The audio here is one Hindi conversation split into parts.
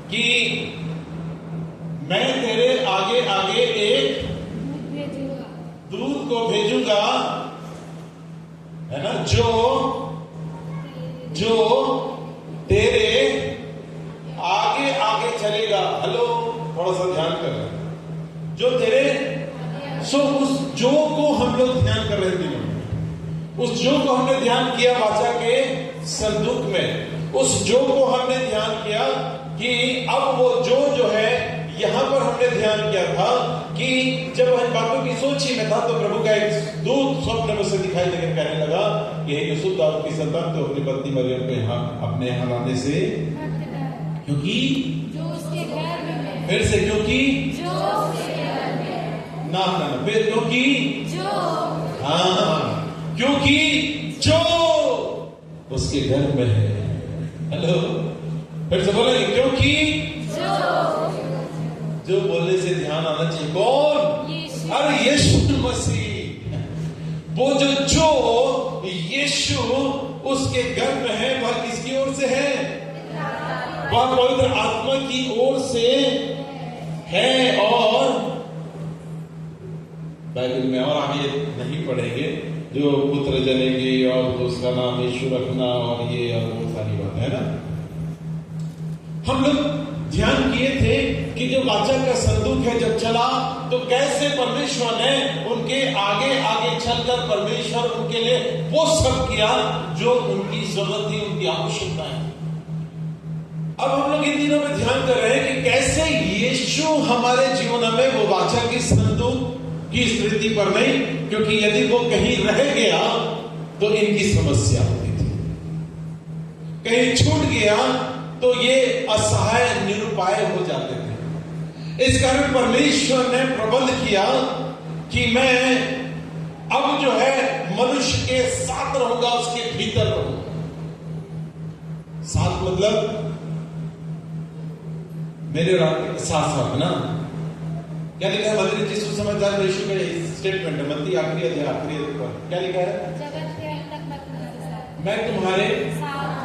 कि मैं तेरे आगे आगे एक दूत को भेजूंगा, है ना, जो तेरे आगे आगे चलेगा। हेलो, थोड़ा सा ध्यान कर रहे हैं। जो तेरे उस जो को हम लोग ध्यान कर रहे हैं दिनों में, उस जो को हमने ध्यान किया वाचा के संदूक में। उस जो को हमने ध्यान किया कि अब वो जो है, यहां पर हमने ध्यान किया था कि जब हम बातों की सोची में था तो प्रभु का एक दूत स्वप्न में से दिखाई देकर कहने लगा कि हे यूसुफ दाऊद की संतान, तो अपनी पत्नी मरियम को यहाँ अपने यहाँ लाने से, क्योंकि जो उसके घर में, फिर से क्योंकि जो उसके घर में, ना फिर क्योंकि जो, हाँ, क्योंकि जो उसके घर में है। हेलो, फिर से बोलेंगे, क्योंकि जो बोलने से ध्यान आना चाहिए। कौन? अरे यीशु मसीह। वो जो यीशु उसके घर में है, वह किसकी ओर से है? वह पवित्र आत्मा की ओर से है। और बाइबल में और आगे नहीं पढ़ेंगे, जो पुत्र जनेंगे और उसका नाम यीशु रखना और ये और वो सारी बात है ना। हम लोग ध्यान किए थे कि जो वाचा का संदूक है जब चला तो कैसे परमेश्वर ने उनके आगे आगे चलकर परमेश्वर उनके लिए वो सब किया जो उनकी जरूरत थी, उनकी आवश्यकता है। अब हम लोग इन दिनों में ध्यान कर रहे हैं कि कैसे यीशु हमारे जीवन में वो वाचा की संदूक की स्थिति पर नहीं, क्योंकि यदि वो कहीं रह गया तो इनकी समस्या होती थी। कहीं छूट गया तो ये असहाय निरुपाय हो जाते थे। इस कारण परमेश्वर ने प्रबंध किया कि मैं अब जो है मनुष्य के साथ रहूंगा, उसके भीतर रहूंगा। साथ मतलब मेरे के साथ साथ ना, क्या लिखा है मदरी जिसको समझदार यीशु का स्टेटमेंट है, मत्ती आखिरी पर क्या लिखा है? मैं तुम्हारे,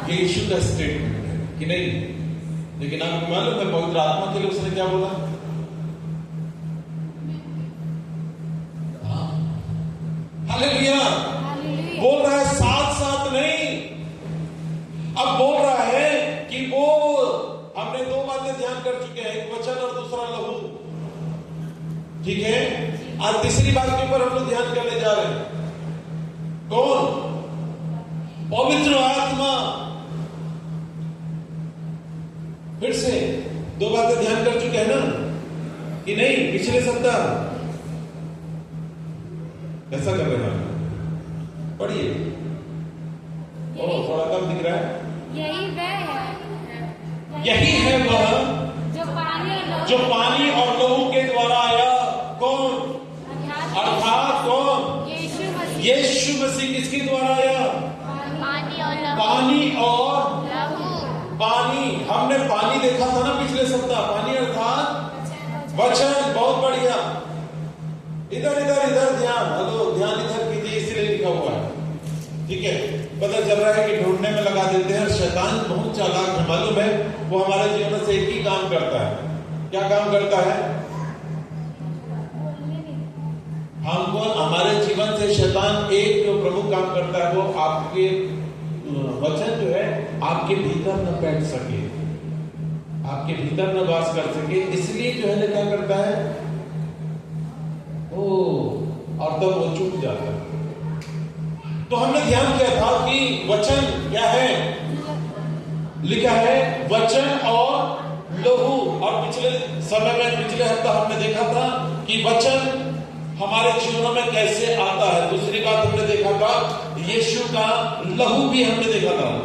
ये यीशु का स्टेटमेंट है कि नहीं? लेकिन आपको मालूम है पवित्र आत्मा के लिए उसने क्या बोला? हालेलुया। बोल रहा है साथ साथ नहीं, अब बोल रहा है कि वो हमने दो बातें ध्यान कर चुके हैं, एक वचन और दूसरा लहू, ठीक है। और तीसरी बात के ऊपर हम लोग ध्यान करने जा रहे हैं। कौन? पवित्र आत्मा। फिर से दो बातें ध्यान कर चुके हैं ना कि नहीं? पिछले सप्ताह कैसा कर रहे हैं? पढ़िए। थोड़ा कम दिख रहा है। यही है वह जो पानी और लहू के द्वारा आया। कौन? अर्थात कौन? यीशु मसीह किसके द्वारा आया? पानी और पानी। हमने पानी देखा था ना पिछले सप्ताह। पानी अर्थात वचन। बहुत बढ़िया। इधर इधर इधर ध्यान। हेलो, ध्यान इधर कीजिए, इसलिए लिखा हुआ है, ठीक है। पता चल रहा है कि ढूंढने में लगा देते हैं। शैतान बहुत चालाक है, मालूम है। वो हमारे जीवन से एक ही काम करता है। क्या काम करता है? हमको, हमारे जीवन से शैतान एक जो प्रमुख काम करता है, वो आपके वचन जो है आपके भीतर न बैठ सके, आपके भीतर न वास कर सके, इसलिए जो है क्या करता है, और तब वो चूक जाता है। तो हमने ध्यान किया था कि वचन क्या है? लिखा है वचन और लहू। और पिछले समय में, पिछले हफ्ता हमने देखा था कि वचन हमारे जीवनों में कैसे आता है। दूसरी बात हमने देखा था यीशु का लहू भी हमने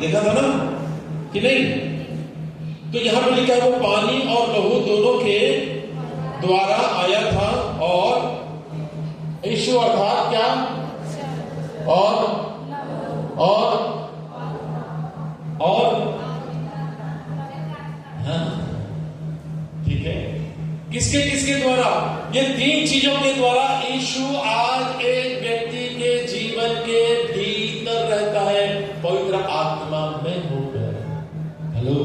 देखा था ना कि नहीं? तो यहां पर लिखा है वो पानी और लहू दोनों के द्वारा आया था। और यीशु अर्थात क्या? और हाँ, ठीक है। किसके किसके द्वारा? ये तीन चीजों के द्वारा यीशु आज एक व्यक्ति के जीवन के भीतर रहता है, पवित्र आत्मा में होकर। हेलो,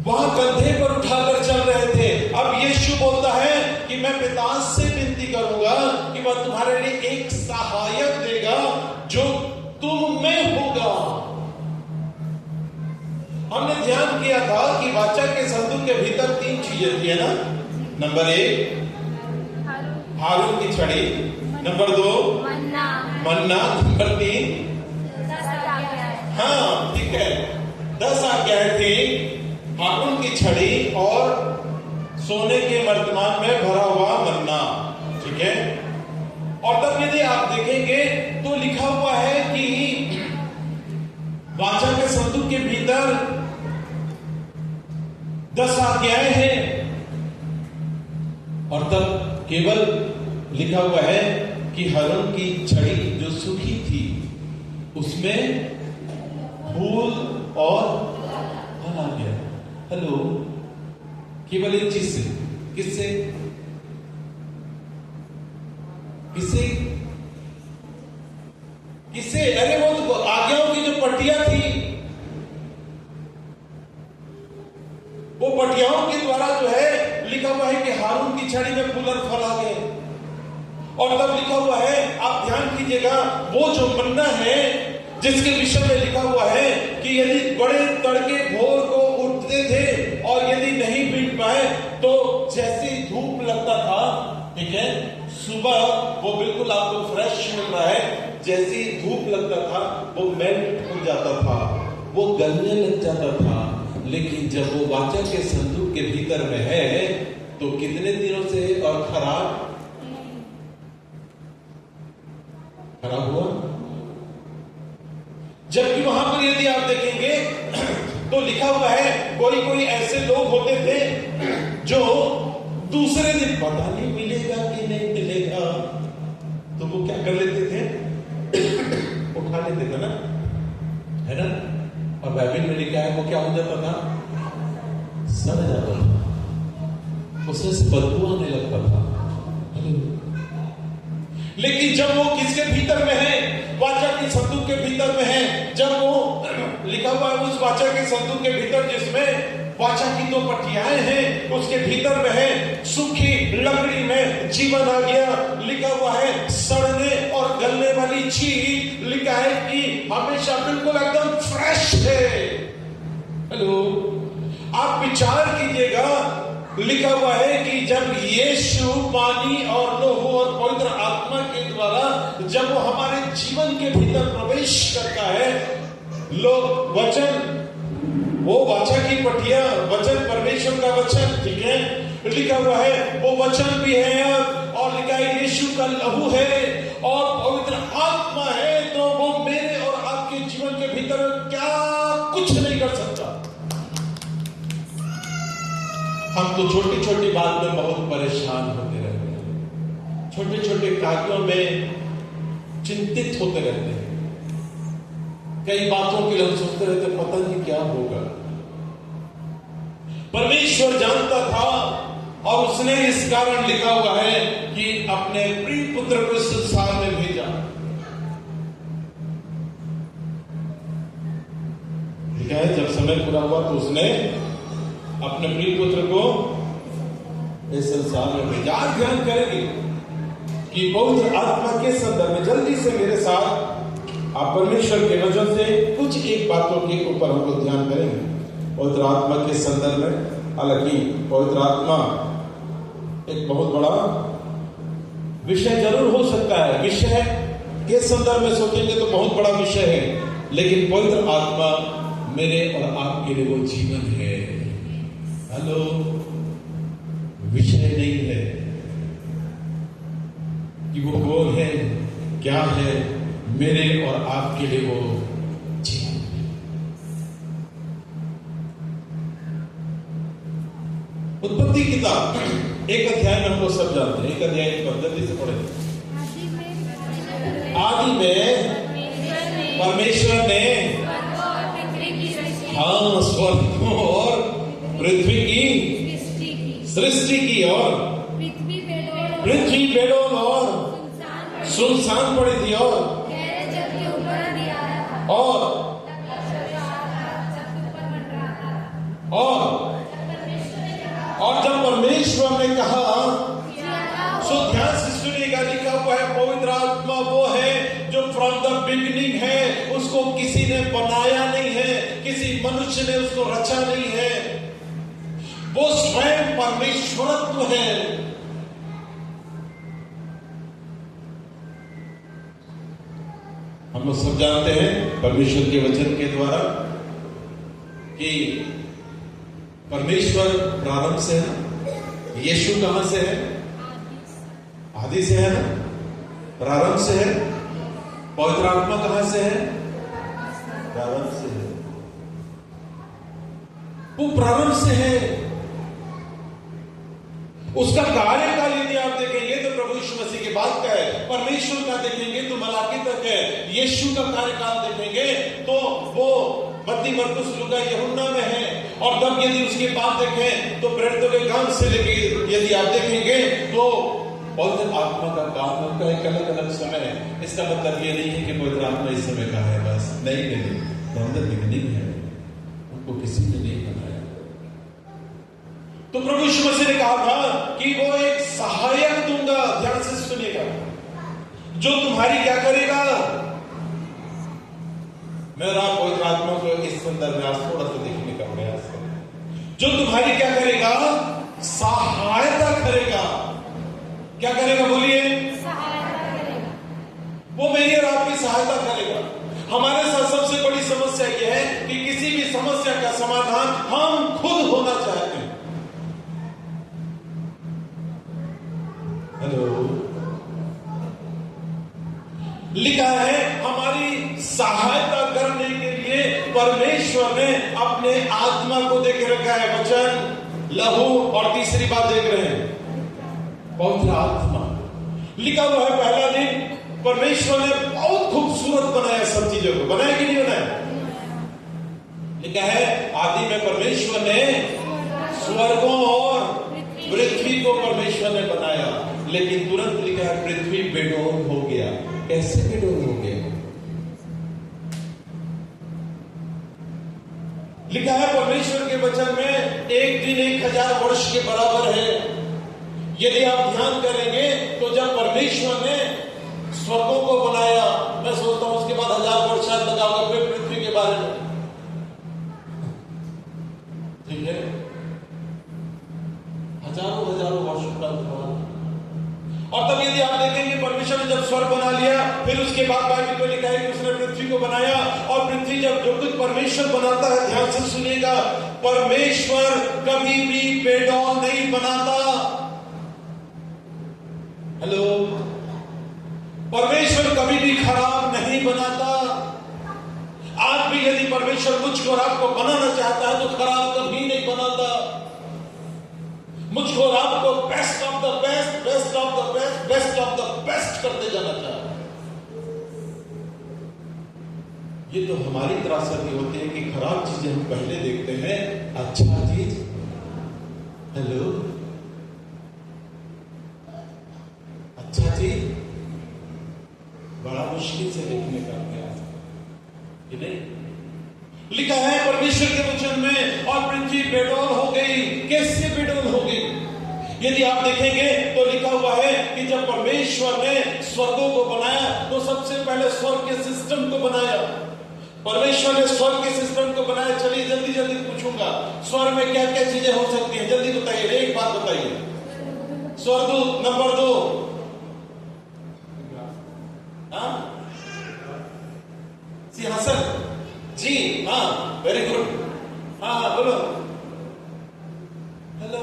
वहां कंधे पर उठाकर चल रहे थे। अब यीशु बोलता है कि मैं पिता से विनती करूंगा कि वह तुम्हारे लिए एक सहायक देगा जो तुम में होगा। हमने ध्यान किया था कि वाचा के संदूक के भीतर 3 चीजें थी, है ना। नंबर 1 हारून की छड़ी, नंबर 2 मन्ना, नंबर 3 हाँ ठीक है 10 आज्ञाएं थी, हारून की छड़ी और सोने के वर्तमान में भरा हुआ मन्ना, ठीक है। और तब यदि आप देखेंगे तो लिखा हुआ है कि वाचा के संदूक के भीतर 10 आज्ञाएं हैं और तब केवल लिखा हुआ है कि हारून की छड़ी जो सूखी थी उसमें फूल और फल आ गया। हेलो, केवल एक चीज से, किससे किससे किससे? अरे वो तो आज्ञाओं की जो पट्टियां थी, वो पट्टियाओं के द्वारा जो है लिखा हुआ है कि हारून की छड़ी में फूल और फल आ गए। और तब लिखा हुआ है, आप ध्यान कीजिएगा, वो जो मन्ना है जिसके विषय में लिखा हुआ है कि यदि बड़े तड़के भोर को उठते थे और यदि नहीं बीत पाए तो जैसे धूप लगता था, ठीक है, सुबह वो बिल्कुल आपको फ्रेश मिल रहा है, जैसे धूप लगता था वो मेल्ट हो जाता था, वो गलने लग जाता था। लेकिन जब वो वाचा के संदूक के भीतर में है तो कितने दिनों से और खराब हुआ। जबकि वहां पर यदि आप देखेंगे तो लिखा हुआ है कोई ऐसे लोग होते थे जो दूसरे दिन पता नहीं मिलेगा कि नहीं मिलेगा तो वो क्या कर लेते थे, उठा लेते थे ना, है ना। और बाइबल में लिखा है वो क्या हो जाता था, सड़ जाता था, उसमें से बदबू आने लगता था। लेकिन जब वो किसके भीतर में है, वाचा के संदूक के भीतर में है, जब वो लिखा हुआ है उस वाचा के संदूक के भीतर जिसमें वाचा की 2 पट्टियाएं हैं, उसके भीतर में है सूखी लकड़ी में जीवन आ गया। लिखा हुआ है सड़ने और गलने वाली चीज, लिखा है कि हमेशा बिल्कुल एकदम फ्रेश है। हेलो, आप विचार कीजिएगा, लिखा हुआ है कि जब यीशु पानी और लोहू और पवित्र आत्मा के द्वारा जब वो हमारे जीवन के भीतर प्रवेश करता है, लोग वचन, वो वाचा की पट्टियां, वचन परमेश्वर का वचन, ठीक है, लिखा हुआ है वो वचन भी है और लिखा है यीशु का लहू है और पवित्र आत्मा है, तो वो मेरे और आपके जीवन के भीतर क्या कुछ नहीं कर सकता। हम तो छोटी छोटी बात में बहुत परेशान होते रहते हैं, छोटे छोटे कार्यों में चिंतित होते रहते हैं, कई बातों के लिए हम सोचते रहते पता नहीं क्या होगा। परमेश्वर जानता था और उसने इस कारण लिखा हुआ है कि अपने प्रिय पुत्र को संसार में भेजा। लिखा है जब समय पूरा हुआ तो उसने अपने प्रिय पुत्र को इस संसार में भेजा। आज ध्यान करेंगे कि पवित्र आत्मा के संदर्भ में जल्दी से मेरे साथ आप परमेश्वर के वचन से कुछ एक बातों के ऊपर हम लोग ध्यान करेंगे पवित्र आत्मा के संदर्भ में। हालांकि पवित्र आत्मा एक बहुत बड़ा विषय जरूर हो सकता है, विषय के संदर्भ में सोचेंगे तो बहुत बड़ा विषय है, लेकिन पवित्र आत्मा मेरे और आपके लिए वो जीवन है। हेलो, विषय नहीं है कि वो कौन है क्या है, मेरे और आपके लिए वो जीवन है। उत्पत्ति किताब 1 अध्याय में हम लोग सब जानते हैं, 1 अध्याय की पद्धति से पढ़ेंगे। आदि में परमेश्वर ने स्वर्ग और पृथ्वी की सृष्टि की और पृथ्वी बेडोल और सुनसान पड़ी थी और परमेश्वर ने कहा, सो ध्यान से सुनिएगा, लिखा हुआ है पवित्र आत्मा वो है जो फ्रॉम द बिगिनिंग है, उसको किसी ने बनाया नहीं है, किसी मनुष्य ने उसको रचा नहीं है, वो स्वयं परमेश्वरत्व है। हम लोग सब जानते हैं परमेश्वर के वचन के द्वारा कि परमेश्वर प्रारंभ से है, यीशु कहां से है? आदि से है ना, प्रारंभ से है। पवित्र आत्मा कहां से है? प्रारंभ से है। वो प्रारंभ से है। उसका कार्यकाल यदि आप देखेंगे तो प्रभु यीशु मसीह के बाद का है, परमेश्वर का देखेंगे तो मलाकी तक है, यीशु का कार्यकाल देखेंगे तो वो मत्ती, मरकुस, लूका, यूहन्ना में है। और तब यदि उसके बाद देखें तो प्रेरितों के काम से लेके यदि आप देखेंगे तो पवित्र आत्मा का काम होता है एक अलग अलग समय है। इसका मतलब ये नहीं है कि पवित्र आत्मा इस समय का है, बस नहीं, बिगिनिंग है, उनको किसी ने नहीं बनाया। तो प्रभु यीशु मसीह ने कहा था कि वो एक सहायक दूंगा, ध्यान से सुनिएगा, जो तुम्हारी क्या करेगा। मैं आप पवित्र आत्मा को इस संदर्भ में आज थोड़ा सा देखने का प्रयास करें। जो तुम्हारी क्या करेगा? सहायता करेगा। क्या करेगा? बोलिए, सहायता करेगा। वो मेरी और आपकी सहायता करेगा। हमारे साथ सबसे बड़ी समस्या यह है कि किसी भी समस्या का समाधान हम खुद होना चाहते हैं। हेलो, लिखा है हमारी सहायता करने के लिए परमेश्वर ने अपने आत्मा को दे के रखा है। वचन, लहू और तीसरी बात देख रहे हैं पवित्र आत्मा। लिखा हुआ है पहला दिन परमेश्वर ने बहुत खूबसूरत बनाया सब चीजों को, बनाया कि नहीं बनाया? लिखा है आदि में परमेश्वर ने स्वर्गों और पृथ्वी को परमेश्वर ने बनाया, लेकिन तुरंत लिखा है पृथ्वी बेडौल हो गया। कैसे बेडौल हो गया? लिखा है परमेश्वर के वचन में एक दिन 1000 वर्ष के बराबर है। यदि आप ध्यान करेंगे तो जब परमेश्वर ने स्वर्गों को बनाया, मैं सोचता हूं उसके बाद 1000 वर्ष शायद लगा होगा फिर पृथ्वी के बारे में, ठीक है, हजारों वर्षों का बाद। और तब यदि आप देखेंगे परमेश्वर ने जब स्वर्ग बना लिया, फिर उसके बाद बाइबल में लिखा है कि उसने पृथ्वी को बनाया। और पृथ्वी जब जो कुछ परमेश्वर बनाता है, ध्यान से सुनिएगा, परमेश्वर कभी भी बेडौल नहीं बनाता। हेलो, परमेश्वर कभी भी खराब नहीं बनाता। आज भी यदि परमेश्वर मुझको और आपको बनाना चाहता है तो खराब कभी नहीं बनाता। मुझको और आपको best of the best, best of the best, best of the best करते जाना चाहता है। ये तो हमारी त्रासदी होती है कि खराब चीजें हम पहले देखते हैं, अच्छा चीज, हेलो, अच्छा चीज बड़ा मुश्किल से देखने का प्रयास, कि नहीं? लिखा है परमेश्वर के वचन में और पृथ्वी बेडौल हो गई। कैसे बेडौल हो गई? यदि आप देखेंगे तो लिखा हुआ है कि जब परमेश्वर ने स्वर्गों को बनाया तो सबसे पहले स्वर्ग के सिस्टम को बनाया। परमेश्वर ने स्वर्ग के सिस्टम को बनाया। चलिए जल्दी जल्दी पूछूंगा, स्वर्ग में क्या क्या चीजें हो सकती हैं? जल्दी बताइए, एक बात बताइए। स्वर्गदूत नंबर 2, सिंहासन, जी हाँ, वेरी गुड, हाँ बोलो, हेलो।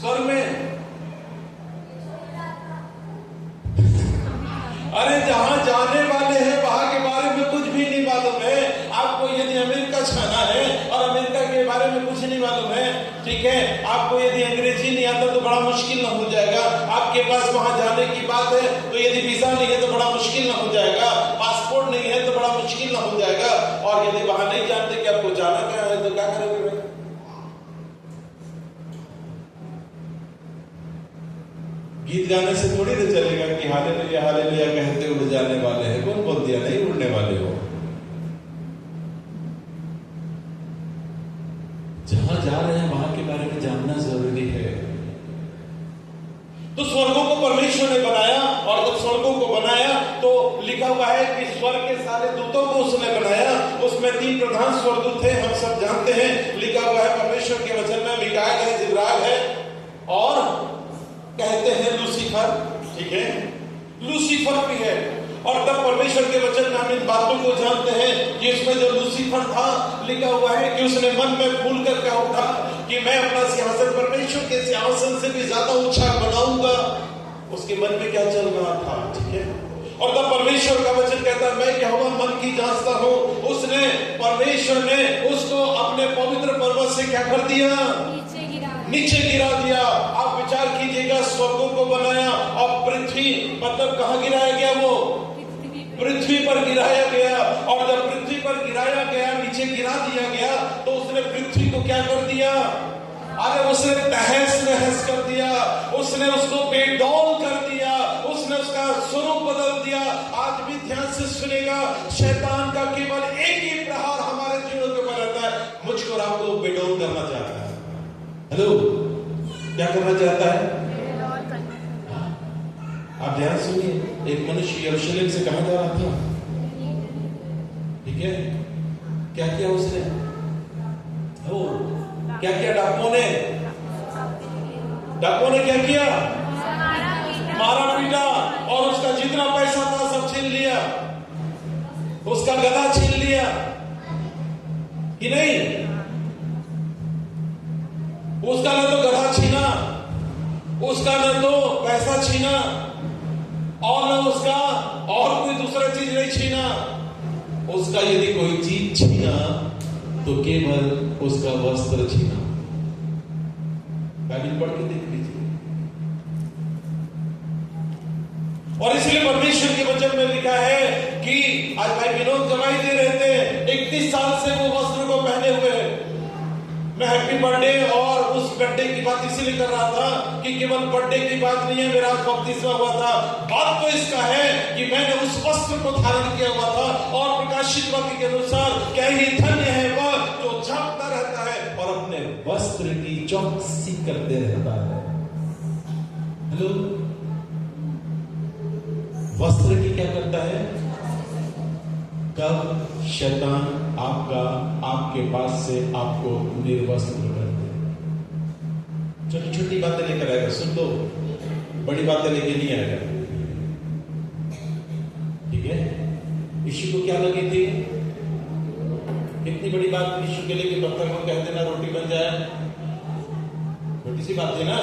स्वर्ग में अरे जहां जाने वाले हैं वहां के बारे में कुछ भी नहीं मालूम है आपको। यदि अमेरिका जाना है और अमेरिका के बारे में कुछ नहीं मालूम है, ठीक है, आपको यदि अंग्रेजी नहीं आता तो बड़ा मुश्किल ना हो जाएगा। आपके पास वहां जाने की बात है तो यदि वीजा नहीं है तो बड़ा मुश्किल ना हो जाएगा, पासपोर्ट नहीं है तो बड़ा मुश्किल ना हो जाएगा। और यदि वहां नहीं जानते कि आपको जाना क्या है तो क्या करेंगे भाई? गीत गाने से थोड़ी ना चलेगा कि हालेलुया कहते उड़ जाने वाले हैं। कौन बोल दिया नहीं उड़ने वाले हो? जहां जा रहे हैं वहां के बारे में जानना जरूरी है। तो स्वर्गों को परमेश्वर ने बनाया, और जब स्वर्गों को बनाया तो लिखा हुआ है कि स्वर्ग के सारे दूतों को उसने बनाया। उसमें 3 प्रधान स्वर्गदूत थे, हम सब जानते हैं। लिखा हुआ है परमेश्वर के वचन में, मिकाएल है, जिब्राइल है, और कहते हैं लूसीफर। ठीक है, लूसीफर भी है। और तब परमेश्वर के वचन में हम इन बातों को जानते हैं कि उसमें जो लूसीफर था, लिखा हुआ है कि उसने मन में भूल कर क्या उठा कि मैं अपना सिंहासन परमेश्वर के सिंहासन से भी ज्यादा ऊंचा बनाऊंगा। उसके मन में क्या चल रहा था? ठीक है, और तब परमेश्वर का वचन कहता है मैं यहोवा मन की जांचता हूं। उसने, परमेश्वर ने उसको अपने पवित्र पर्वत से क्या कर दिया? नीचे गिरा दिया। आप विचार कीजिएगा, स्वर्गों को बनाया और पृथ्वी, मतलब कहां गिराया गया? वो पृथ्वी पर गिराया गया। और जब पृथ्वी पर गिराया गया, नीचे गिरा दिया गया, तो उसने पृथ्वी को क्या कर दिया? अरे उसने तहस नहस कर दिया, उसने उसको बेडौल कर दिया, उसने उसका स्वरूप बदल दिया। आज भी ध्यान से सुनेगा, शैतान का केवल एक ही प्रहार हमारे जीवन के ऊपर रहता है, मुझको और आपको बेडौल करना चाहता है। हेलो, क्या करना चाहता है? आप ध्यान सुनिए, एक मनुष्य यरूशलेम से कहां जा रहा था? ठीक है, क्या किया उसने? क्या किया डाकुओं ने? डाकुओं ने क्या किया? मारा पीटा, और उसका जितना पैसा था सब छीन लिया, उसका गधा छीन लिया कि नहीं? उसका न तो गधा छीना, उसका न तो पैसा छीना, और न उसका और कोई दूसरा चीज नहीं छीना। उसका यदि कोई चीज छीना तो केवल उसका वस्त्र छीना। बाइबल पढ़ के देख लीजिए। और इसलिए परमेश्वर के वचन में लिखा है कि आज भाई विनोद गवाही दे रहे थे, 31 साल से वो वस्त्र को पहने हुए। मैं हैप्पी बर्थडे और उस बर्थडे की बात इसीलिए कर रहा था कि केवल बर्थडे की बात नहीं है, मेरा बपतिस्मा हुआ था। बात तो इसका है कि मैंने उस वस्त्र को धारण किया हुआ था, और प्रकाशित वाक्य के अनुसार क्या ही धन्य है वह जो झांकता रहता है और अपने वस्त्र की चौकसी करते रहता है। हेलो, वस्त्र की क्या करता है? कब शैतान आपके पास से आपको निर्वस्त्र कर दे, छोटी छोटी बातें लेकर आएगा। सुन लो, बड़ी बातें लेके नहीं आएगा। ठीक है, यीशु को क्या लगी थी? कितनी बड़ी बात यीशु के लिए कि पत्थर को कह देना रोटी बन जाए। छोटी सी बात थी ना,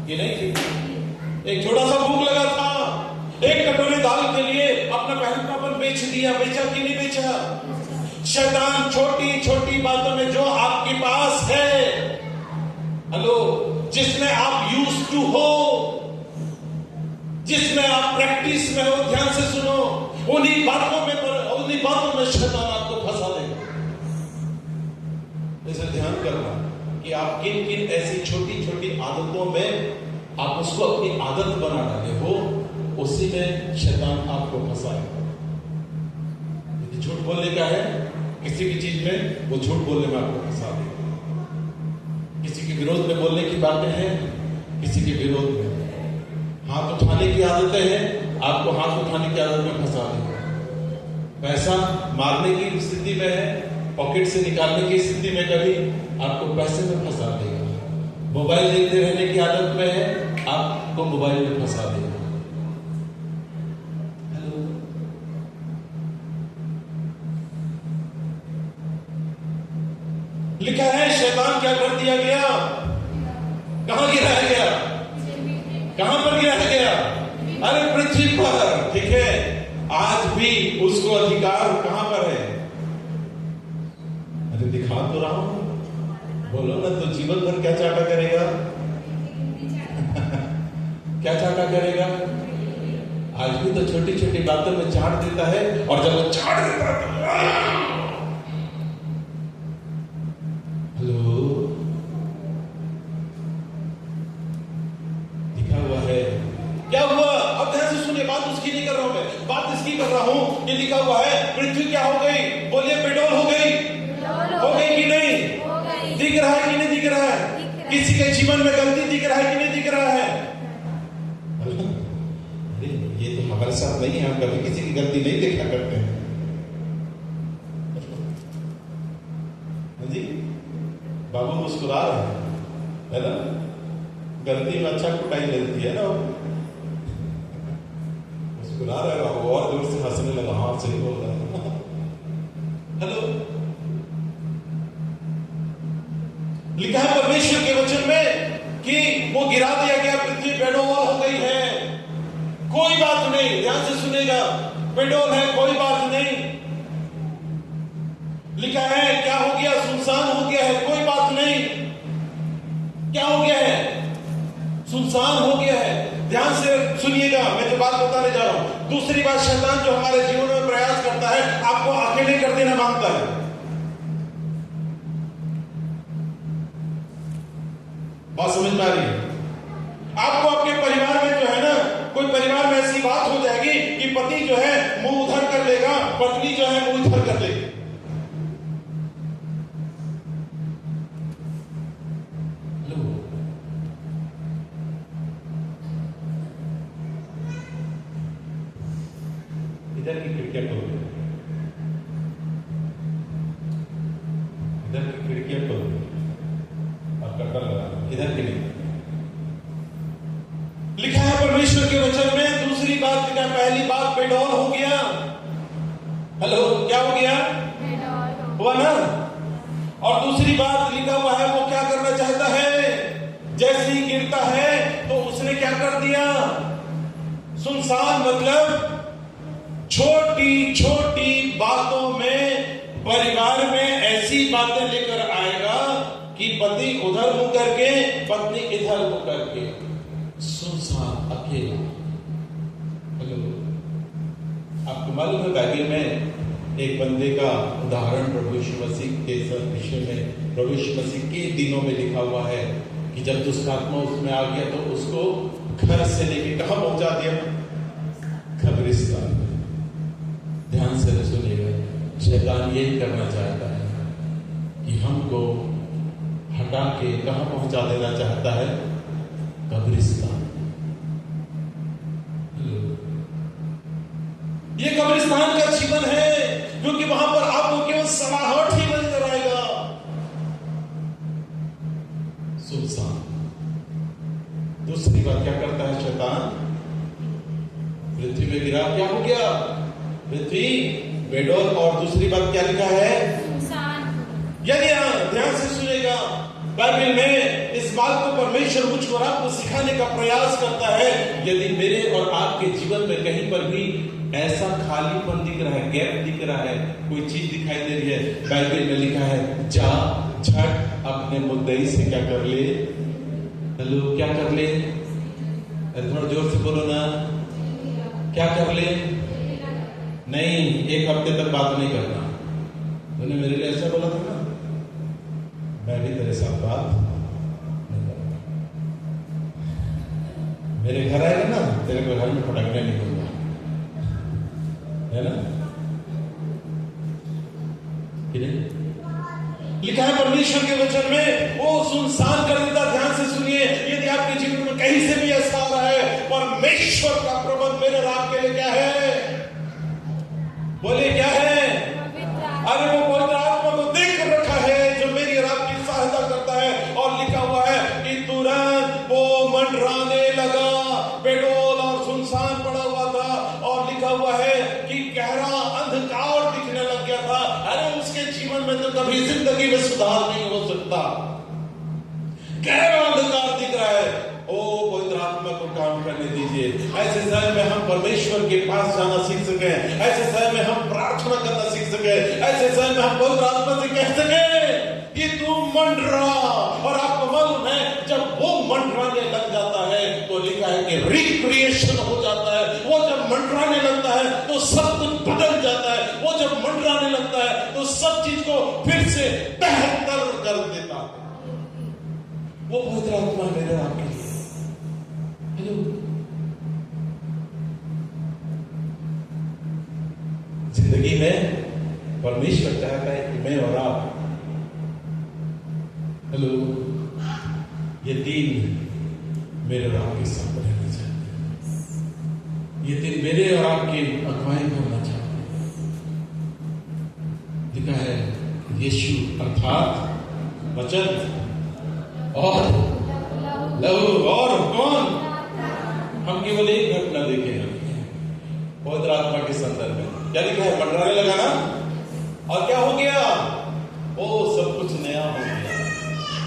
ये नहीं थी। एक छोटा सा भूख लगा था, एक कटोरी दाल के लिए अपना पहलवापन बेच दिया। बेचा कि नहीं बेचा? शैतान छोटी छोटी बातों में जो आपके पास है, हेलो, जिसमें आप यूज टू हो, जिसमें आप प्रैक्टिस में हो, ध्यान से सुनो, उन्हीं बातों में शैतान आपको फंसा देगा। इसे ध्यान करना कि आप किन किन ऐसी छोटी छोटी आदतों में आप उसको अपनी आदत बना डाले हो, उसी में शैतान आपको फंसाएगा। यदि झूठ बोलने का है किसी भी चीज में, वो झूठ बोलने में आपको फंसा देगा। किसी के विरोध में बोलने की बातें हैं, किसी के विरोध में हाथ उठाने की आदतें हैं, आपको हाथ उठाने की आदत में फंसा देगा। पैसा मारने की स्थिति में है, पॉकेट से निकालने की स्थिति में कभी आपको पैसे में फंसा देगा। मोबाइल देखते रहने की आदत में है, आपको मोबाइल में फंसा देगा। लिखा है शैतान क्या कर दिया गया? कहां गिराया गया? कहां पर गिराया गया? अरे पृथ्वी पर। ठीक है, आज भी उसको अधिकार कहां पर है? अरे दिखा तो रहा हूं, बोलो ना, तो जीवन भर क्या चाटा करेगा? क्या चाटा करेगा? आज भी तो छोटी छोटी बातों में चाट देता है, और जब वो चाट देता है तो क्या हुआ? अब ध्यान से सुनिए, बात उसकी नहीं कर रहा हूं मैं, बात इसकी कर रहा हूं। ये लिखा हुआ है पृथ्वी क्या हो गई? बोलिए, बेडौल हो गई। हो गई कि नहीं? दिख रहा है कि नहीं किसी के जीवन में गलती दिख रहा है कि नहीं दिख रहा है? अरे ये तो हमारे साथ नहीं है, हम कभी किसी की गलती नहीं देखा करते हैं जी। बाबू मुस्कुरा रहे है ना, गलती में अच्छा कुटाई मिलती है ना, मुस्कुरा रहे बाबू और दूर से हंसने लगा, हाँ सही बोल रहा है। हेलो, लिखा है परमेश्वर के वचन में कि वो गिरा दिया गया, पृथ्वी बेडौल हो गई है, कोई बात नहीं, ध्यान से सुनेगा, बेडौल है, कोई बात नहीं। लिखा है क्या हो गया, सुनसान हो गया है, कोई बात नहीं। क्या हो गया है? सुनसान हो गया है। ध्यान से सुनिएगा, मैं जो बात बताने जा रहा हूं। दूसरी बात, शैतान जो हमारे जीवन में प्रयास करता है, आपको अकेले कर देना मांगता है। बात समझ में आ रही है? आपको आपके परिवार में जो है ना, कोई परिवार में ऐसी बात हो जाएगी कि पति जो है मुंह उधर कर लेगा, पत्नी जो है मुंह उधर कर लेगी। इधर की खिड़कियां खोल, इधर की खिड़कियां खोल, आपका कर लगा, इधर की नहीं। लिखा है परमेश्वर के वचन में, दूसरी बात लिखा, पहली बात बेडौल हो गया। हेलो, क्या हो गया? हुआ ना। और दूसरी बात लिखा हुआ है, वो क्या करना चाहता है, जैसे ही गिरता है तो उसने क्या कर दिया, सुनसान, मतलब छोटी छोटी बातों में परिवार में ऐसी बातें लेकर आएगा कि पति उधर मुंह करके, पत्नी इधर मुंह करके, सुनसान, अकेला। हेलो, आपको मालूम है बाइबल में एक बंदे का उदाहरण प्रभु यीशु मसीह के विषय में, प्रभु यीशु मसीह के दिनों में लिखा हुआ है कि जब दुष्ट आत्मा उसमें आ गया तो उसको घर से लेके कहां पहुंचा दिया? कब्रिस्तान। ध्यान से सुनिएगा, शैतान यही करना चाहता है कि हमको हटा के कहां पहुंचा देना चाहता है? कब्रिस्तान। ये कब्रिस्तान का जीवन है, क्योंकि वहां पर आपको केवल सड़ाहट ही नजर आएगा, सुनसान। दूसरी बात क्या करता है शैतान? पृथ्वी में गिरा, क्या हो गया? पृथ्वी बेडौल। और दूसरी बात क्या लिखा है? यदि ध्यान से सुनेगा, बाइबल में इस बात को परमेश्वर मुझको और आपको सिखाने का प्रयास करता है, यदि मेरे और आपके जीवन में कहीं पर भी ऐसा खालीपन दिख रहा है, गैप दिख रहा है, कोई चीज दिखाई दे रही है, बाइबल में लिखा है, जा झट अपने मुद्दई से क्या कर ले? हेलो, क्या कर ले? थोड़ा जोर से बोलो ना, क्या कर ले? नहीं, एक हफ्ते तक बात नहीं करना। तूने मेरे लिए ऐसा बोला था ना, मैं भी तेरे साथ बात नहीं करूंगा। मेरे घर आएगा ना, तेरे को घर में फटकने नहीं दूंगा, है ना? कि नहीं? लिखा है परमेश्वर के वचन में, वो सुनसान कर देता। ध्यान से सुनिए, यदि आपके जीवन में कहीं से भी ऐसा आ रहा है, परमेश्वर का प्रबंध मेरे और आपके लिए क्या है? बोले क्या है? अरे वो पवित्र आत्मा को देख रखा है जो मेरी और आपकी सहायता करता है। और लिखा हुआ है कि तुरंत वो मंडराने लगा, बेडौल और सुनसान पड़ा हुआ था। और लिखा हुआ है कि गहरा अंधकार दिखने लग गया था। अरे उसके जीवन में तो कभी जिंदगी में सुधार नहीं हो सकता, गहरा अंधकार दिख रहा है। ओ पवित्र आत्मा को काम करने दीजिए। ऐसे समय में हम परमेश्वर के पास जाना सीख सके, ऐसे समय में हम प्रार्थना करना सीख सके, ऐसे समय में हम पवित्र आत्मा से कह सके कि तू मंडरा। और आपको मालूम है, जब वो मंडराने लग जाता है तो लिखा है कि रिक्रिएशन हो जाता है। वो जब मंडराने लगता है तो सब कुछ बदल जाता है। वो जब मंडराने लगता है तो सब चीज को फिर से बेहतर कर देता है। वो पवित्र आत्मा मेरे आपके लिए। हेलो, जिंदगी में परमेश्वर चाहता है कि मैं और आप, हेलो, ये दिन मेरे और आपके साथ रहना चाहते हैं। ये दिन मेरे और आपकी अगुवाई करना चाहते हैं। लिखा है यीशु अर्थात वचन और लहू और कौन, हम केवल एक घटना देखे हैं पवित्र आत्मा के संदर्भ में। क्या लिखा है? मंडराने लगा ना, और क्या हो गया? ओ सब कुछ नया हो गया,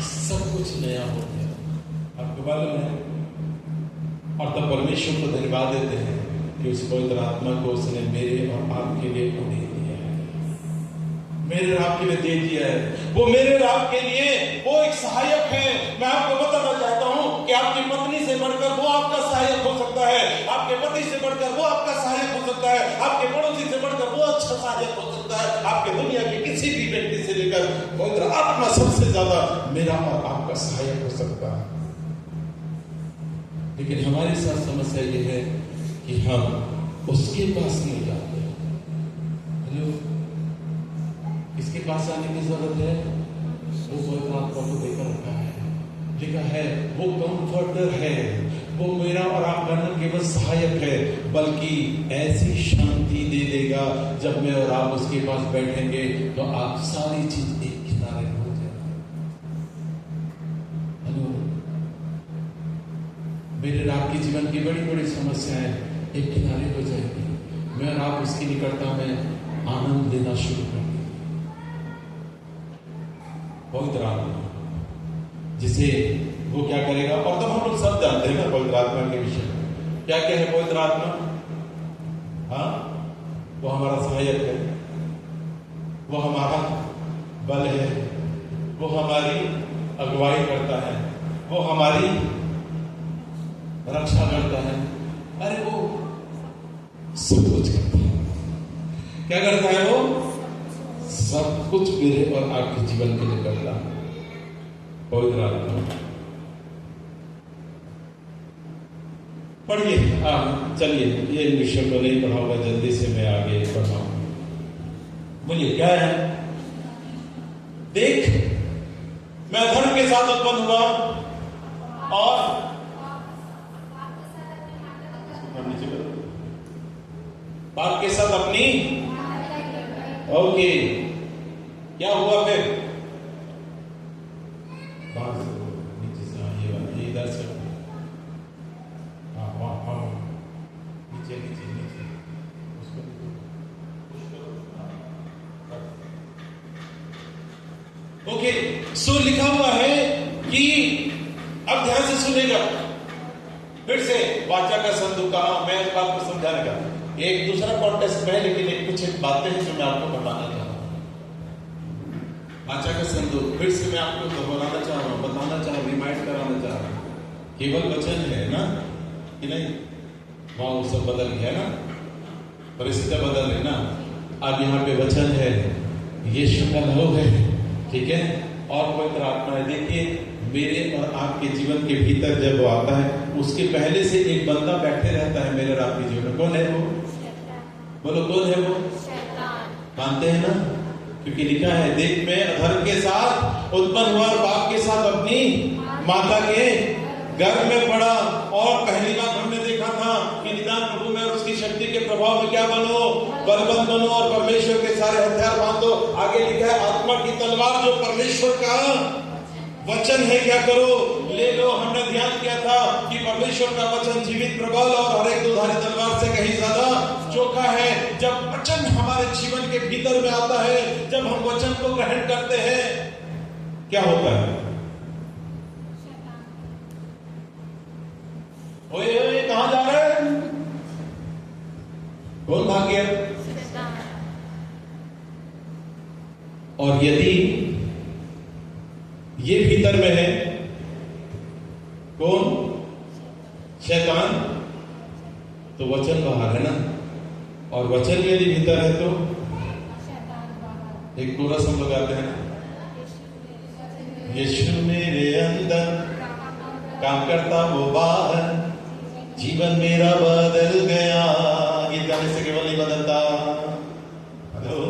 सब कुछ नया हो गया। आपको मालूम है? और तब परमेश्वर को धन्यवाद देते हैं कि उस पवित्र आत्मा को उसने मेरे और आपके लिए दे दिया है, मेरे और आपके लिए दे दिया है। वो मेरे और आपके लिए वो एक सहायक है। मैं आपको बताना चाहता हूं कि आपकी पत्नी से बढ़कर वो आपका सहायक हो सकता है, आपके पति से बढ़कर वो आपका सहायक हो सकता है, आपके पड़ोसी से बढ़कर वो अच्छा सहायक हो सकता है, आपके दुनिया के किसी भी व्यक्ति से लेकर पवित्र आत्मा सबसे ज्यादा मेरा और आपका सहायक हो सकता है। लेकिन हमारे साथ समस्या यह है कि हम उसके पास नहीं जाते। हेलो, किसके पास आने की जरूरत है? वो पवित्र आत्मा को देकर रखा है। लिखा है वो कंफर्टर है, वो मेरा और आपका न केवल सहायक है बल्कि ऐसी शांति दे देगा जब मैं और आप उसके पास बैठेंगे तो आप सारी चीज एक किनारे हो जाएगी। हेलो, मेरे और आपके जीवन की बड़ी बड़ी समस्याएं एक किनारे हो जाएगी। मैं और आप उसकी निकटता में आनंद लेना शुरू कर देंगे। पवित्र आत्मा जिसे वो क्या करेगा, और तब हम लोग सब जानते हैं ना पवित्र आत्मा के विषय में। क्या क्या है पवित्र आत्मा? हाँ, वो हमारा सहायक है, वो हमारा बल है, वो हमारी अगुवाई करता है, वो हमारी रक्षा करता है। अरे वो सब कुछ करता है। क्या करता है? वो सब कुछ मेरे और आपके जीवन के लिए करता है पवित्र आत्मा। पढ़िए आप, चलिए ये विषय को नहीं पढ़ाऊंगा, जल्दी से मैं आगे बढ़ाऊंगा। बोलिए क्या है? देख, मैं धर्म के साथ उत्पन्न हुआ और बाप के साथ अपनी, ओके, क्या हुआ फिर? नीचे से ये इधर से, नीचे नीचे नीचे उसको ओके। सो लिखा हुआ है कि अब ध्यान से सुनेगा, फिर से वाचा का संदूक कहा। मैं इस बात को समझाने का एक दूसरा कॉन्टेक्स्ट में, लेकिन कुछ बातें हैं जो मैं आपको बताना चाहता हूं। वाचा का संदूक फिर से मैं आपको दोहराना चाह रहा हूं, बताना चाह रहा हूं, रिमाइंड कराना चाह रहा हूं। केवल वचन है ना कि नहीं? वहां वो सब बदल गया ना, परिस्थितियां बदल रही ना। अब यहाँ पे वचन है, यीशु का लहू है, ठीक है, और पवित्र आत्मा है। देखिए मेरे और आपके जीवन के भीतर जब वो आता है, उसके पहले से एक बंदा बैठे रहता है मेरे और आपके जीवन में। कौन है वो? बोलो कौन है वो? मानते हैं ना? क्योंकि लिखा है, देख मैं अधर्म के साथ उत्पन्न हुआ और बाप के साथ अपनी माता के गर्भ में पड़ा। और पहली बार हमने देखा था कि निदान प्रभु में और उसकी शक्ति के प्रभाव में क्या बनो? बलवंत बनो और परमेश्वर के सारे हथियार बांधो। आगे लिखा है, आत्मा की तलवार जो परमेश्वर का वचन है, क्या करो? ले लो। हमने ध्यान किया था कि परमेश्वर का वचन जीवित, प्रबल और हर एक दुधारी तलवार से कहीं ज्यादा चोखा है। जब वचन हमारे जीवन के भीतर में आता है, जब हम वचन को ग्रहण करते हैं, क्या होता है? ओए ओए कहां जा रहे हैं? कौन भाग गया? और यदि ये भीतर में है, कौन? शैतान। तो वचन बाहर है ना, और वचन यदि भीतर है तो एक कोरस हम लगाते हैं, यीशु मेरे अंदर काम करता वो बाहर, जीवन मेरा बदल गया। गीत गाने से केवल नहीं बदलता। हेलो,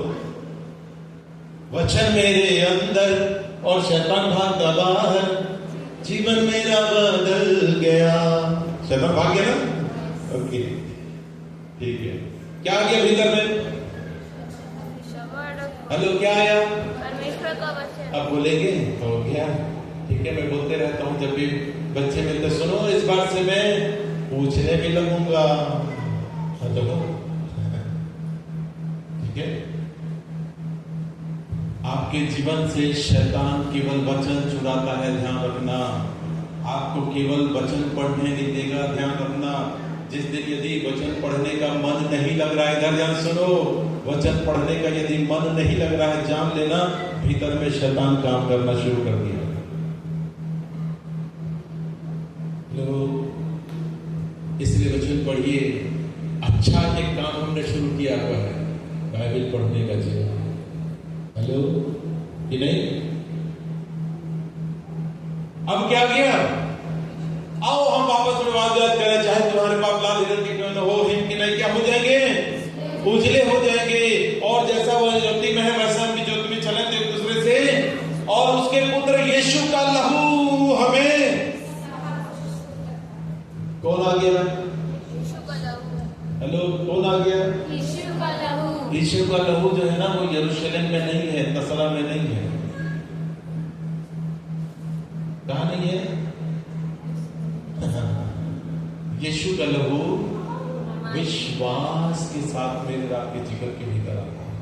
वचन मेरे अंदर और शैतान भागता बाहर। जीवन मेरा बदल गया। शैतान भाग गया ना? ओके, ठीक है। क्या आ गया भीतर में? हेलो, क्या आया? परमेश्वर का वचन। अब बोलेंगे हो गया, ठीक है। मैं बोलते रहता हूँ जब भी बच्चे मिलते, सुनो इस बार से मैं पूछने भी लगूंगा। हेलो, ठीक है। आपके जीवन से शैतान केवल वचन चुराता है, ध्यान रखना। आपको केवल वचन पढ़ने नहीं देगा, ध्यान रखना। जिस दिन यदि वचन पढ़ने का मन नहीं लग रहा है, इधर ध्यान सुनो, वचन पढ़ने का यदि मन नहीं लग रहा है, जान लेना भीतर में शैतान काम करना शुरू कर दिया। इसलिए वचन पढ़िए। अच्छा एक काम हमने शुरू किया हुआ है, बाइबल पढ़ने का जीवन। हेलो, कि नहीं? अब क्या किया? आओ हम वापस में वाद करें, चाहे तुम्हारे पाप लाल हिरण के क्यों न हो, हिम कि नहीं, क्या हो जाएंगे? उजले हो जाएंगे। और जैसा वह ज्योति में है वैसा हम भी ज्योति में चलें एक दूसरे से। और उसके पुत्र यीशु का लहू हमें, कौन आ गया? यीशु का लहू। हेलो, कौन आ गया? यीशु का लहू। यीशु का लहू जो है ना, वो यरूशलेम में नहीं है, तसला में नहीं है। कहां नहीं है? यीशु का लहू विश्वास के साथ मेरे आपके जिगर के भीतर आता है।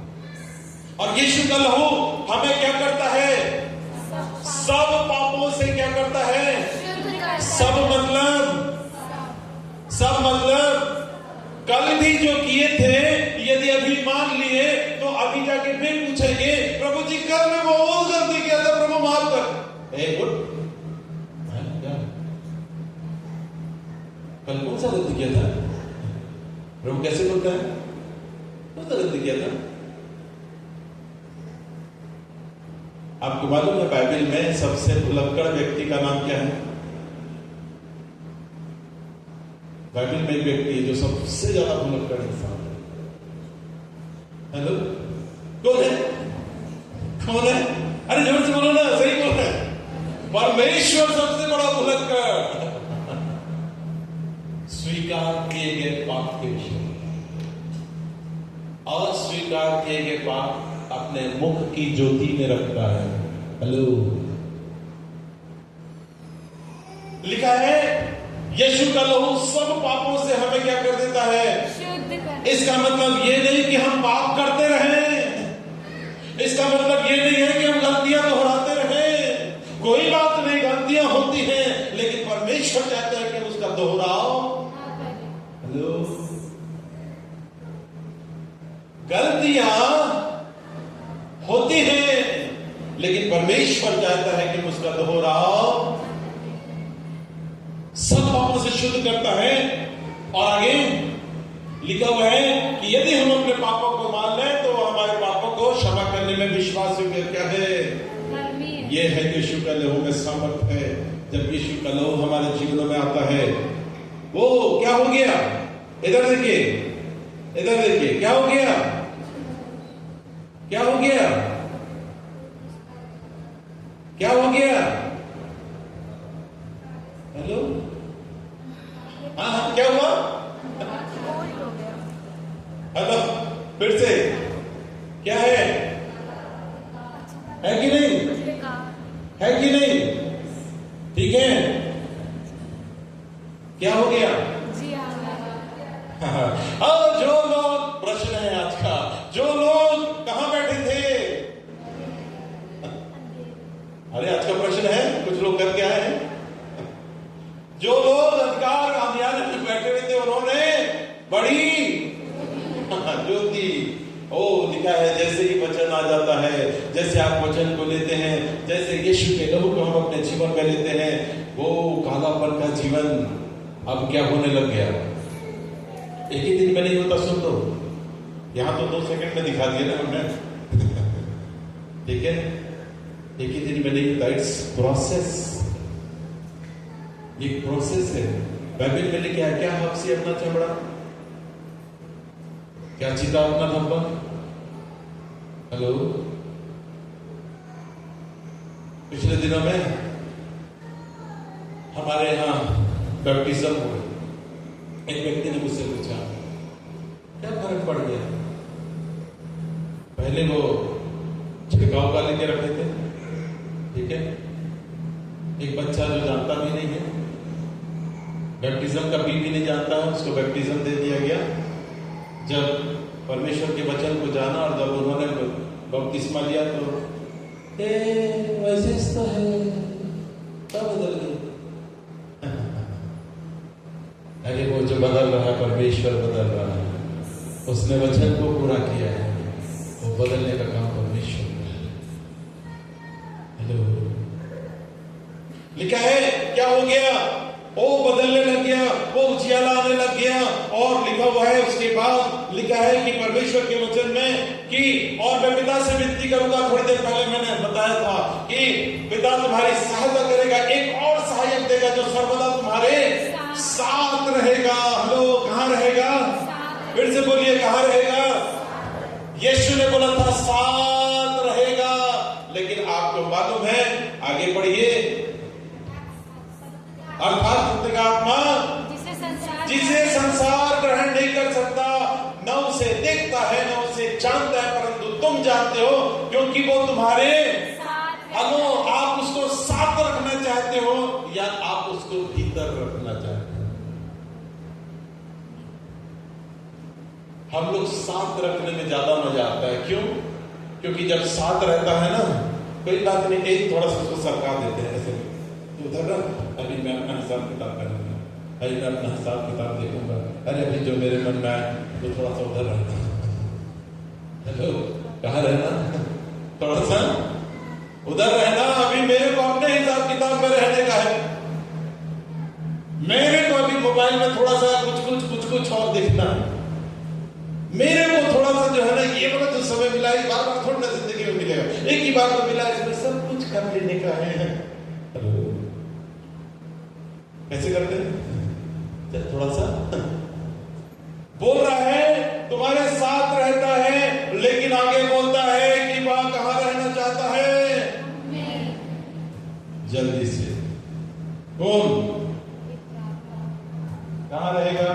और यीशु का लहू हमें क्या करता है? सब पापों से क्या करता है? सब मतलब कल भी जो किए थे, यदि अभी मान लिए तो अभी जाके फिर पूछेंगे, प्रभु जी कल मैं वो गलती किया था, प्रभु माफ कर। गुड, कल कौन सा गलती किया था? प्रभु कैसे बोलता है? कौन सा गलती किया था? आपको मालूम है बाइबल में सबसे भुलक्कड़ व्यक्ति का नाम क्या है? बाइबल में एक व्यक्ति है जो सबसे ज्यादा भुलक्कड़ इंसान है। हेलो, कौन है? कौन है? अरे जोर से बोलो ना, सही बोल रहे हैं। परमेश्वर सबसे बड़ा भुलक्कड़। स्वीकार किए गए पाप के विषय में, अस्वीकार किए गए पाप अपने मुख की ज्योति में रखता है। हेलो, लिखा है यीशु का लहू सब पापों से हमें क्या कर देता है? शुद्ध कर। इसका मतलब ये नहीं कि हम पाप करते रहें, इसका मतलब ये नहीं है कि हम गलतियां दोहराते रहें। कोई बात नहीं, गलतियां होती हैं, लेकिन परमेश्वर चाहता है कि उसका दोहराव। हेलो, गलतियां होती हैं, लेकिन परमेश्वर चाहता है कि उसका दोहराव सब पापों से शुद्ध करता है। और आगे लिखा हुआ है कि यदि हम अपने पापों को मान लें तो हमारे पापों को क्षमा करने में विश्वास योग्य क्या है? यह है कि यीशु का लहू में सामर्थ है। जब यीशु का लहू हमारे जीवनों में आता है, वो क्या हो गया? इधर देखिए, इधर देखिए, क्या हो गया? क्या हो गया? क्या हो गया? हेलो, हाँ, क्या हुआ? हेलो, फिर से क्या है? है कि नहीं? है कि नहीं? ठीक है, क्या हो गया? और जो लोग, प्रश्न है आज का, जो लोग कहां बैठे थे? अरे आज का प्रश्न है, कुछ लोग करके आए हैं। जो लोग अंधकार अंधियारे में बैठे हुए थे, उन्होंने बड़ी ज्योति। ओ, लिखा है जैसे ही वचन आ जाता है, जैसे आप वचन को लेते हैं, जैसे यीशु के लहू को हम अपने जीवन में लेते हैं, वो कालापन का जीवन अब क्या होने लग गया? एक ही दिन में नहीं होता। सुन लो, यहां तो 2 सेकंड में दिखा दिया ना हमने। ठीक है, एक ही दिन में नहीं होता, इट्स प्रोसेस। एक प्रोसेस है। बाइबल में लिखा है क्या? हफ्सी अपना चमड़ा, क्या चीता अपना धब्बा। हेलो, पिछले दिनों में हमारे यहाँ बैप्टिज्म हो गई। एक व्यक्ति ने मुझसे पूछा क्या फर्क पड़ गया? पहले वो छिड़काव का लेके रखे थे, ठीक है, एक बच्चा जो जानता भी नहीं है, बैप्टिज्म का भी नहीं जानता है, उसको बैप्टिज्म दे दिया गया। जब परमेश्वर के वचन को जाना और जब उन्होंने बपतिस्मा लिया तो वैसे तो है, क्या बदल गया? अरे वो जो बदल रहा है परमेश्वर बदल रहा है, उसने वचन को पूरा किया है, वो बदलने का काम परमेश्वर का है। हेलो, लिखा है क्या हो गया? वो बदलने लग गया, वो उजियाला आने लग गया। और लिखा हुआ है उसके बाद लिखा है कि परमेश्वर के वचन में कि और मैं पिता से विनती करूंगा, थोड़ी देर पहले मैंने बताया था कि पिता तुम्हारी सहायता करेगा, एक और सहायक देगा जो सर्वदा तुम्हारे साथ रहेगा। हेलो, कहां रहेगा? फिर से बोलिए, कहां रहेगा? यीशु ने बोला था साथ रहेगा, लेकिन आपको मालूम है, आगे पढ़िए, अर्थात सत्य का आत्मा जिसे संसार ग्रहण नहीं कर सकता, न उसे देखता है न उसे जानता है, परंतु तुम जानते हो क्योंकि वो तुम्हारे अनु, आप उसको साथ रखना चाहते हो या आप उसको भीतर रखना चाहते हो? हम लोग साथ रखने में ज्यादा मजा आता है। क्यों? क्योंकि जब साथ रहता है ना, कोई बात नहीं, एक थोड़ा सा उसको सरका देते हैं ऐसे, उधर अभी मैं अपना हिसाब किताब करूंगा, अभी मैं अपना हिसाब किताब देखूंगा, अरे अभी जो मेरे मन में आए वो थोड़ा सा उधर रहना। हेलो, कहाँ रहना? थोड़ा सा उधर रहना। अभी मेरे को अपने हिसाब किताब में रहने का है, मेरे को अभी मोबाइल में थोड़ा सा कुछ और देखना है, मेरे को थोड़ा सा जो है ना, ये वाला जो समय मिला है बार बार थोड़ा ना जिंदगी में मिलेगा, एक ही बार तो मिला, इसमें सब कुछ कर लेने का है। कैसे करते हैं? थोड़ा सा बोल रहा है तुम्हारे साथ रहता है, लेकिन आगे बोलता है कि वह कहां रहना चाहता है? जल्दी से कौन कहां रहेगा?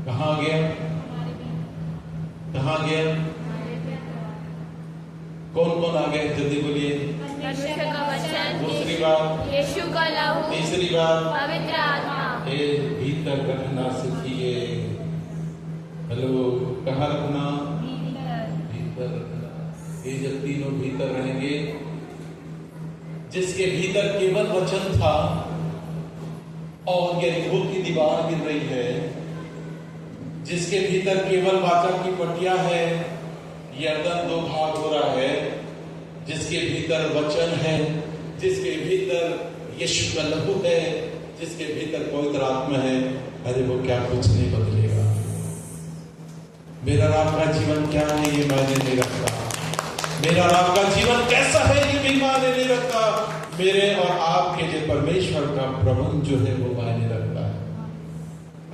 कहां गया? कहां गया? कौन कौन आ गए? जल्दी बोलिए। परमेश्वर का वचन, दूसरी बात यीशु का लहू, तीसरी बात पवित्र आत्मा। ये भीतर रखना सीखिए। हेलो, कहाँ रखना? भीतर रखना। ये जब तीनों भीतर रहेंगे, जिसके भीतर केवल वचन था और यरीहो की दीवार गिर रही है, जिसके भीतर केवल वाचा की पटिया है, यर्दन दो भाग हो रहा है, जिसके भीतर वचन है, जिसके भीतर यीशु का लहू है, जिसके भीतर पवित्र आत्मा है, अरे वो क्या कुछ नहीं बदलेगा। मेरा और आपका जीवन क्या है ये मायने नहीं रखता, मेरा और आपका जीवन कैसा है ये भी मायने नहीं रखता, मेरे और आपके जो परमेश्वर का प्रबंध जो है वो मायने रखता है।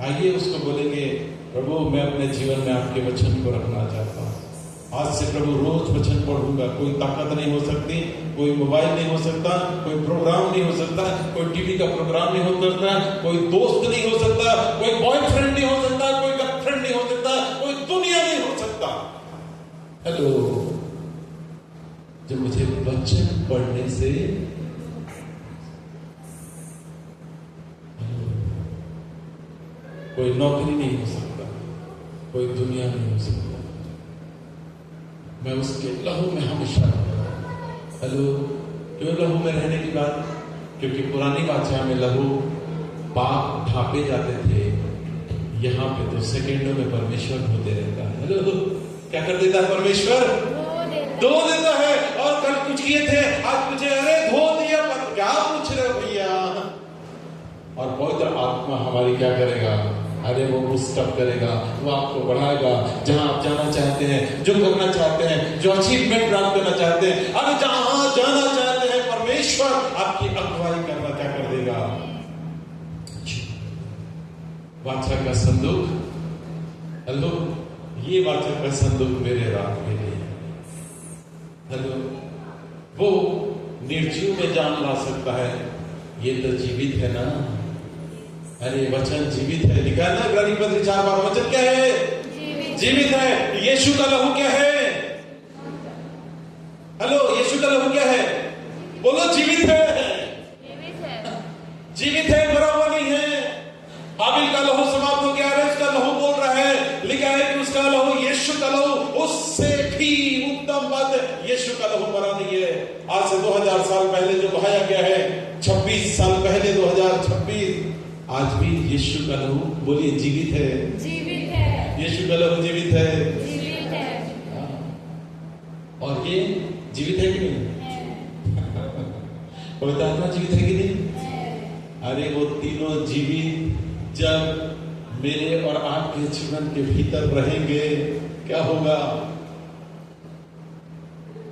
आइए उसको बोलेंगे, प्रभु मैं अपने जीवन में आपके वचन को रखना चाहता हूँ। आज से प्रभु रोज वचन पढ़ूंगा। कोई ताकत नहीं हो सकती, कोई मोबाइल नहीं हो सकता, कोई प्रोग्राम नहीं हो सकता, कोई टीवी का प्रोग्राम नहीं हो सकता, कोई दोस्त नहीं हो सकता, कोई बॉयफ्रेंड नहीं हो सकता, कोई गर्लफ्रेंड नहीं हो सकता, कोई दुनिया नहीं हो सकता। हेलो, जब मुझे वचन पढ़ने से कोई नौकरी नहीं हो सकता, कोई दुनिया नहीं हो सकता। मैं उसके लहू में हमेशा रहूंगा। हेलो, क्यों लहू में रहने की बात? क्योंकि पुरानी बादशाह में लहू पाप ढांपे जाते थे, यहाँ पे तो सेकेंडों में परमेश्वर धोते रहता है। हेलो, क्या कर देता है परमेश्वर? धो देता है। और कल कुछ किए थे, आज मुझे अरे धो दिया, पर क्या पूछ रहे हो भैया? और पवित्र आत्मा हमारी क्या करेगा? अरे वो बूस्टअप करेगा, वो आपको बढ़ाएगा, जहां आप जाना चाहते हैं, जो करना चाहते हैं, जो अचीवमेंट प्राप्त करना चाहते हैं, अरे जहां जाना चाहते हैं, परमेश्वर आपकी अगुवाई करना क्या कर देगा? वाचा का संदूक, हेलो, ये वाचा का संदूक मेरे रात के लिए, हेलो, वो निर्जीव में जान ला सकता है, ये तो जीवित है ना। अरे वचन जीवित है, लिखा है ना गणित पत्र 4 बार, वचन क्या है? जीवित है। यीशु का लहू क्या है? हेलो, यीशु का लहू क्या है? बोलो, जीवित है। जीवित है, मरा हुआ नहीं है। हाबिल का लहू समाप्त हो गया, उसका लहू बोल रहा है, लिखा है कि उसका लहू, यीशु का लहू, उससे भी उत्तम बात है, यीशु का लहू मरा नहीं है। आज से 2000 साल पहले जो बहाया गया है, 26 साल पहले 2026, आज भी यीशु का लहू, बोलिए, जीवित है। जीवित है। यीशु का लहू जीवित है। जीवित है। और ये जीवित है कि नहीं? पवित्र आत्मा जीवित है कि नहीं? अरे वो तीनों जीवित जब मेरे और आपके जीवन के भीतर रहेंगे, क्या होगा?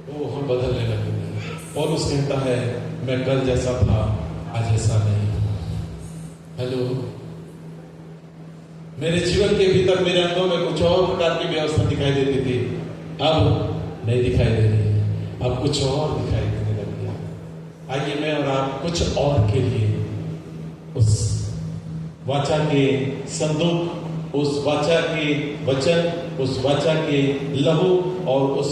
वो हम बदलने लगेंगे। पौलुस कहता है, मैं कल जैसा था, आज ऐसा नहीं। हेलो, मेरे जीवन के भीतर, मेरे अंदर में कुछ और प्रकार की व्यवस्था दिखाई देती थी, अब नहीं दिखाई दे रही है, अब कुछ और दिखाई देने लग गया। आइए मैं और आप कुछ और के लिए उस वाचा के संदूक, उस वाचा के वचन, उस वाचा के लहू और उस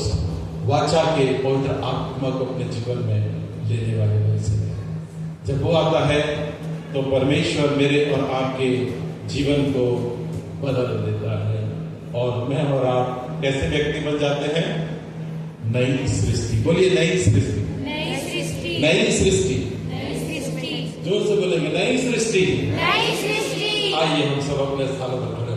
वाचा के पवित्र आत्मा को अपने जीवन में लेने वाले बन सके। जब वो आता है तो परमेश्वर मेरे और आपके जीवन को बदल देता है, और मैं और आप कैसे व्यक्ति बन जाते हैं? नई सृष्टि। बोलिए, नई सृष्टि। नई सृष्टि। नई सृष्टि। नई सृष्टि। जोर से बोलेंगे, नई सृष्टि। नई सृष्टि। आइए हम सब अपने स्थानों पर खड़े